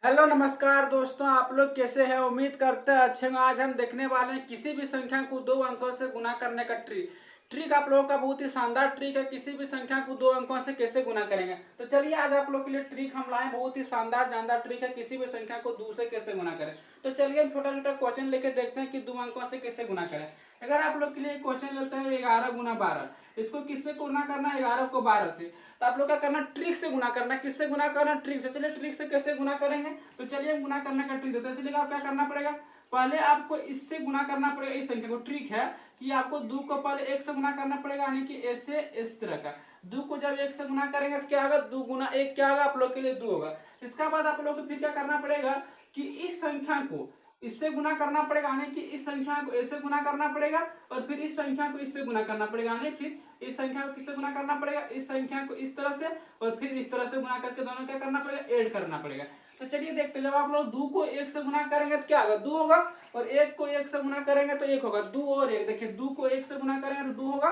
Hello नमस्कार दोस्तों, आप लोग कैसे हैं। उम्मीद करते हैं अच्छे होंगे। आज हम देखने वाले हैं किसी भी संख्या को दो अंकों से गुना करने का ट्रिक। ट्रिक आप लोगों का बहुत ही शानदार ट्रिक है। किसी भी संख्या को दो अंकों से कैसे गुना करेंगे, तो चलिए आज आप लोग के लिए ट्रिक हम लाए। बहुत ही शानदार जानदार ट्रिक है, किसी भी संख्या को दो से कैसे गुना करें। तो चलिए हम छोटा छोटा क्वेश्चन लेके देखते हैं कि दो अंकों से कैसे गुना करें। अगर आप लोग के लिए क्वेश्चन लेते हैं 11 गुना 12, इसको किससे गुना करना है, 11 को 12 से। तो आप लोग क्या करना, ट्रिक से गुना करना। किससे गुना करना, ट्रिक से। चलिए ट्रिक से कैसे गुना करेंगे, तो चलिए हम गुना करने का ट्रिक देते हैं। इसलिए आप क्या करना पड़ेगा, पहले आपको इससे गुना करना पड़ेगा। इस संख्या को ट्रिक है कि आपको दो को पहले एक से गुना करना पड़ेगा, यानी कि ऐसे इस तरह का। दो को जब एक से गुना करेंगे तो क्या होगा, दो गुना एक क्या होगा, आप लोग के लिए दो होगा। इसका बाद आप लोग को फिर क्या करना पड़ेगा कि इस संख्या को इससे गुना करना पड़ेगा, यानी कि इस संख्या को ऐसे गुना करना पड़ेगा, और फिर इस संख्या को इससे गुना करना पड़ेगा, यानी फिर इस संख्या को किससे गुना करना पड़ेगा, इस संख्या को इस तरह से, और फिर इस तरह से गुना करके दोनों क्या करना पड़ेगा, ऐड करना पड़ेगा। तो चलिए देखते हैं, जब आप लोग दो को एक से गुना करेंगे तो क्या होगा, दो होगा, और एक को एक से गुना करेंगे तो एक होगा। दो और एक, देखिए दो को एक से गुना करेंगे तो दो होगा,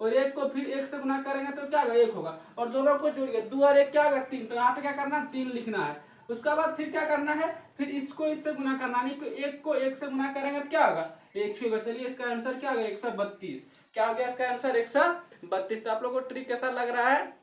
और एक को फिर एक से गुना करेंगे तो क्या होगा, एक होगा, और दोनों को जोड़िए, दो और एक क्या होगा, तीन। तो यहाँ पे क्या करना, तीन लिखना है। उसके बाद फिर क्या करना है, फिर इसको इससे गुना करना, नहीं एक को एक से गुना करेंगे तो क्या होगा, एक ही होगा। चलिए इसका आंसर क्या होगा, 132। क्या हो गया इसका आंसर, 132। तो आप लोगों को ट्रिक कैसा लग रहा है,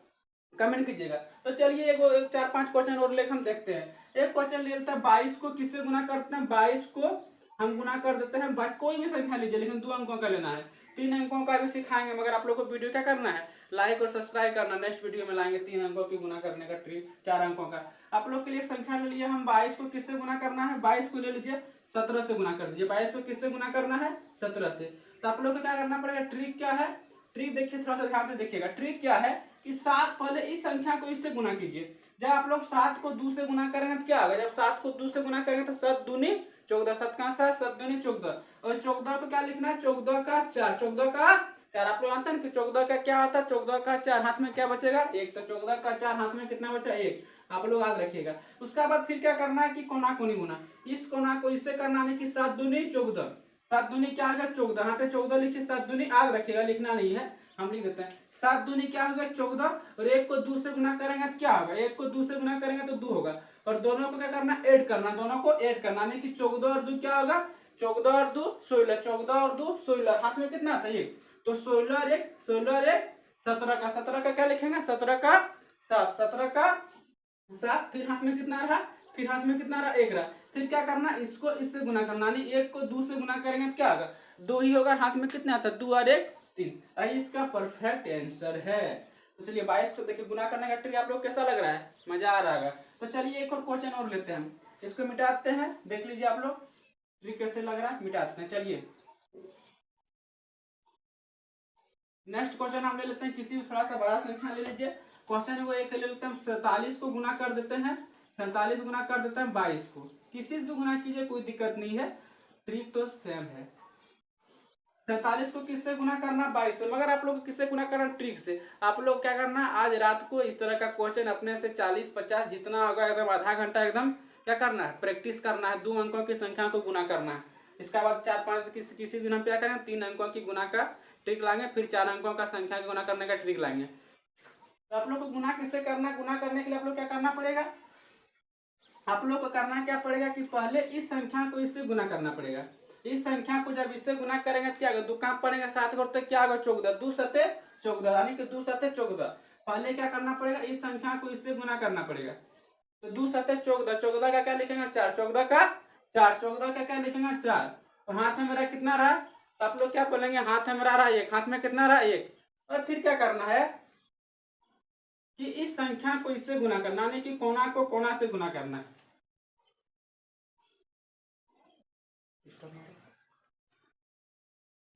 कमेंट कीजिएगा। तो चलिए एक चार पांच क्वेश्चन और लेकर हम देखते हैं। एक क्वेश्चन ले लेते हैं, 22 को किससे गुना करते हैं। 22 को हम गुना कर देते हैं, कोई भी संख्या लीजिए, लेकिन दो अंकों का लेना है। तीन अंकों का भी सिखाएंगे, मगर आप लोग को वीडियो क्या करना है, लाइक और सब्सक्राइब करना। नेक्स्ट वीडियो में लाएंगे तीन अंकों की गुना करने का ट्रिक, चार अंकों का। आप लोग के लिए संख्या ले लिए हम, 22 को किससे गुना करना है, 22 को ले लीजिए 17 से गुना कर दीजिए। 22 को किससे गुना करना है, 17 से। तो आप लोग को क्या करना पड़ेगा, ट्रिक क्या है, ट्रिक देखिए, थोड़ा सा ध्यान से देखिएगा। ट्रिक क्या है कि सात, पहले इस संख्या को इससे गुना कीजिए। जब आप लोग 7 को 2 से गुना करेंगे तो क्या होगा, जब 7 को 2 से गुना करेंगे तो 7 दूनी 14, 7 का 7, 7 दूनी 14, और 14 को क्या लिखना है, 14 का 4, 14 का 4। आप लोग जानते हैं कि 14 का क्या होता है, 14 का 4, हाथ में क्या बचेगा, एक। तो 14 का 4, हाथ में कितना बचा, एक। आप लोग याद रखिएगा। उसके बाद फिर क्या करना है कि कोना कोनी गुना, इस कोना को इससे करना है कि 7 दूनी 14, 7 दूनी क्या होगा, 14। यहाँ पे 14 लिखिए, 7 दूनी याद रखिएगा, लिखना नहीं है, हम लिख देते हैं। 7 दूनी क्या होगा, 14, और एक को 2 से गुना करेंगे तो क्या होगा, एक को 2 से गुना करेंगे तो 2 होगा, और दोनों को क्या करना, ऐड करना, दोनों को ऐड करना, यानी कि 14 और 2 क्या होगा, 14 और 2 16, 14 और 2 16, हाथ में कितना आता है, एक। तो 16 और 1 16 और 1 17 का, 17 का क्या लिखेंगे, 17 का 7, 17 का 7, फिर हाथ में कितना रहा, फिर हाथ में कितना रहा, एक रहा। फिर क्या करना, इसको इससे गुना करना, यानी एक को 2 से गुना करेंगे तो क्या होगा, 2 ही होगा, हाथ में कितना आता है, 2 और 1 3। इसका परफेक्ट आंसर है। तो चलिए 22 को देखिए गुना करने का ट्रिक आप लोग कैसा लग रहा है, मजा आ रहा है। तो चलिए एक और क्वेश्चन और लेते हैं हम, इसको मिटाते हैं, देख लीजिए आप लोग ट्रिक कैसे लग रहा है, मिटाते हैं। चलिए नेक्स्ट क्वेश्चन हम ले लेते हैं, किसी भी थोड़ा सा बड़ा संख्या ले लीजिए। क्वेश्चन वो एक ले लेते हैं, 47 को गुना कर देते हैं, 47 गुना कर देते हैं 22 को। किसी से भी गुना कीजिए, कोई दिक्कत नहीं है, ट्रिक तो सेम है। 47 को किससे गुना करना, 22 से, मगर आप लोग को किससे गुना करना, ट्रिक से। आप लोग क्या करना, आज रात को इस तरह का क्वेश्चन अपने से 40-50 जितना होगा, एकदम आधा घंटा एकदम क्या करना है, प्रैक्टिस करना है। दो अंकों की संख्या को गुना करना है। इसका बाद 4-5 किसी दिन हम क्या करेंगे, 3 अंकों की गुना का ट्रिक लाएंगे, फिर 4 अंकों का संख्या को गुना करने का ट्रिक लाएंगे। तो आप लोग को गुना किससे करना है, गुना करने के लिए आप लोग क्या करना पड़ेगा, आप लोग को करना क्या पड़ेगा कि पहले इस संख्या को इससे गुना करना पड़ेगा। इस संख्या को जब इससे गुना करेंगे तो क्या होगा, दो काम पड़ेगा, 7 करते क्या होगा, 14, 2 सते 14, यानी कि 2 सते 14। पहले क्या करना पड़ेगा, इस संख्या को इससे गुना करना पड़ेगा। तो 2 सते 14, 14 का क्या लिखेंगे, 4, 14 का 4, 14 का क्या लिखेंगे, 4। और हाथ में मेरा कितना रहा, तो आप लोग क्या बोलेंगे, हाथ में मेरा रहा 1, हाथ में कितना रहा, 1। और फिर क्या करना है कि इस संख्या को इससे गुना करना, यानी कि कोना को कोना से गुना करना है।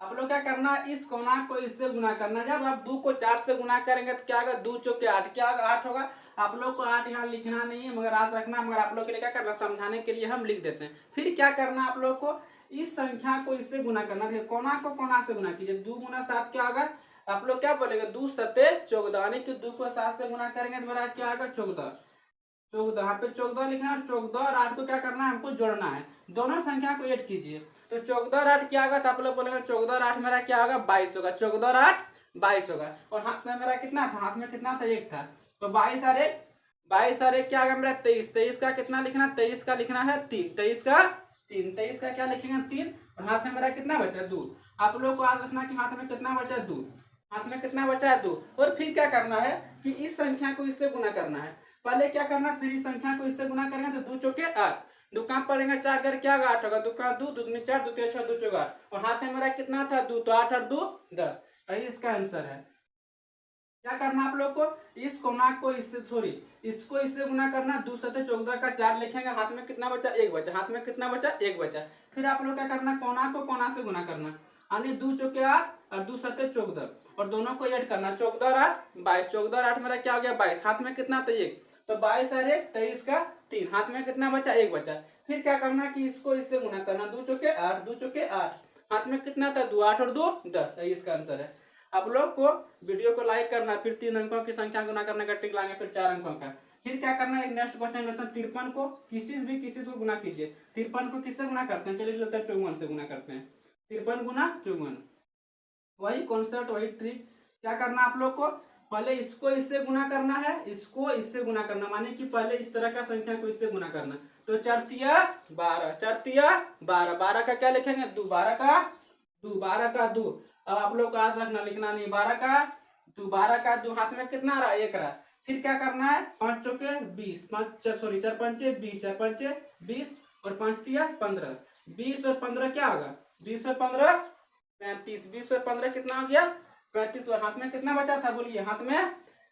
आप लोग क्या करना, इस कोना को इससे गुना करना। जब आप 2 को 4 से गुना करेंगे तो क्या होगा, 2 चौके 8, क्या होगा, 8 होगा। आप लोग को 8 यहाँ लिखना नहीं है, मगर याद रखना, मगर आप लोग के लिए क्या करना, समझाने के लिए हम लिख देते हैं। फिर क्या करना, आप लोग को इस संख्या को इससे गुना करना। देखिए कोना को कोना से गुना कीजिए, 2 गुना 7 क्या होगा, आप लोग क्या बोलेंगे, 2 सते 14, यानी कि 2 को 7 से गुना करेंगे तो मेरा क्या होगा, 14, 14, यहाँ पे 14 लिखना है, 14 और 8 को क्या करना है, हमको जोड़ना है। दोनों संख्या को ऐड कीजिए, तो 14 और 8 क्या होगा, तो आप लोग बोलेंगे 14 और 8 मेरा क्या होगा, 22 होगा। 14 और 8 22 होगा, और हाथ में मेरा कितना था, हाथ में कितना था, 1 था। तो 22 और 1 22 और 1 क्या आ गया मेरा 23। 23 का कितना लिखना, 23 का लिखना है 3। 23 का 3, 23 का क्या लिखेंगे 3। और हाथ में मेरा कितना बचा 2। आप लोग को याद रखना कि हाथ में कितना बचा 2, हाथ में कितना बचा है 2। और फिर क्या करना है कि इस संख्या को इससे गुना करना है। पहले क्या करना, फिर इस संख्या को इससे गुना करेंगे तो 2 चौके 8, दो कहाँ पड़ेंगे 4 कर क्या होगा 8 होगा, 2 का 2, 2 दूनी 4, 2 3 6, 2 चौका 8। और हाथ में मेरा कितना था 2, तो 8 और 2 10। यही इसका आंसर है। क्या करना आप लोग को, इस कोना को इससे सॉरी इसको इससे गुना करना, 2 सते 14 का 4 लिखेंगे, हाथ में कितना बचा 1 बचा, हाथ में कितना बचा 1 बचा। फिर आप लोग क्या करना, कोना को कोना से गुना करना, यानी 2 चौके 8 और 2 सते 14, और दोनों को ऐड करना, 14 और 8 22, 14 और 8 मेरा क्या हो गया 22, हाथ में कितना था 1, तो 22 और 1 23 का 3, हाथ में कितना बचा 1 बचा। फिर क्या करना कि इसको इससे गुना करना, 2 चौके 8, 2 चौके 8, हाथ में कितना था 2, 8 और 2 10। यही इसका आंसर है। आप लोग को वीडियो को लाइक करना, फिर 3 अंकों की संख्या गुना करने का ट्रिक लाएंगे, फिर 4 अंकों का। फिर क्या करना है, एक नेक्स्ट क्वेश्चन लेते हैं, 53 को किसी से गुना कीजिए। 53 को किससे गुना करते हैं, चलिए लेते हैं 54 से गुना करते हैं। 53 गुना 54, वही कॉन्सेप्ट वही ट्रिक। क्या करना आप लोग को, पहले इसको इससे गुना करना है, इसको इससे गुना करना, माने कि पहले इस तरह का संख्या को इससे गुना करना। तो 4 तिया 12, 4 तिया 12, 12 का क्या लिखेंगे 2, 12 का 2, 12 का 2। अब आप लोग को याद रखना, लिखना नहीं, 12 का 2, 12 का 2, हाथ में कितना रहा 1 रहा। फिर क्या करना है, 5 चौके 20, 5 सॉरी 4 पंचे 20, 4 पंचे 20 और 5 तिया 15, 20 और 15 क्या होगा 20 और 15 35, 20 और 15 कितना हो गया 35। और हाथ में कितना बचा था बोलिए, हाथ में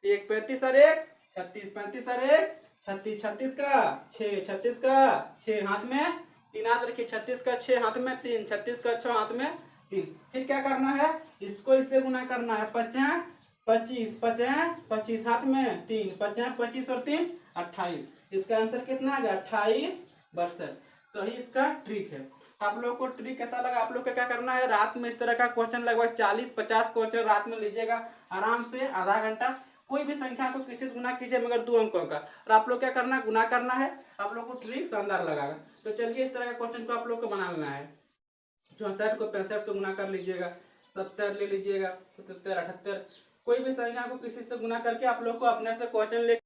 1, 35 और 1 36, 35 और 1 36, 36 का 6, 36 का 6, हाथ में 3 याद रखिए, 36 का 6 हाथ में 3, 36 का 6 हाथ में 3। फिर क्या करना है, इसको इससे गुना करना है, 50 25 50 25, हाथ में 3, 50 25 और 3 28। इसका आंसर कितना आ गया 28%। तो ही इसका ट्रिक है। आप लोग को ट्रिक कैसा लगा, आप लोग को क्या करना है, रात में इस तरह का क्वेश्चन लगभग 40-50 क्वेश्चन रात में लीजिएगा आराम से, आधा घंटा। कोई भी संख्या को किसी से गुना कीजिए मगर 2 अंकों का, और आप लोग क्या करना गुना करना है, आप लोग को ट्रिक शानदार लगागा। तो चलिए इस तरह का क्वेश्चन को आप लोग को बना लेना है। 64 को 65 से गुना कर लीजिएगा, 70 ले लीजिएगा, 77 78, कोई भी संख्या को किसी से गुना करके आप लोग को अपने से क्वेश्चन ले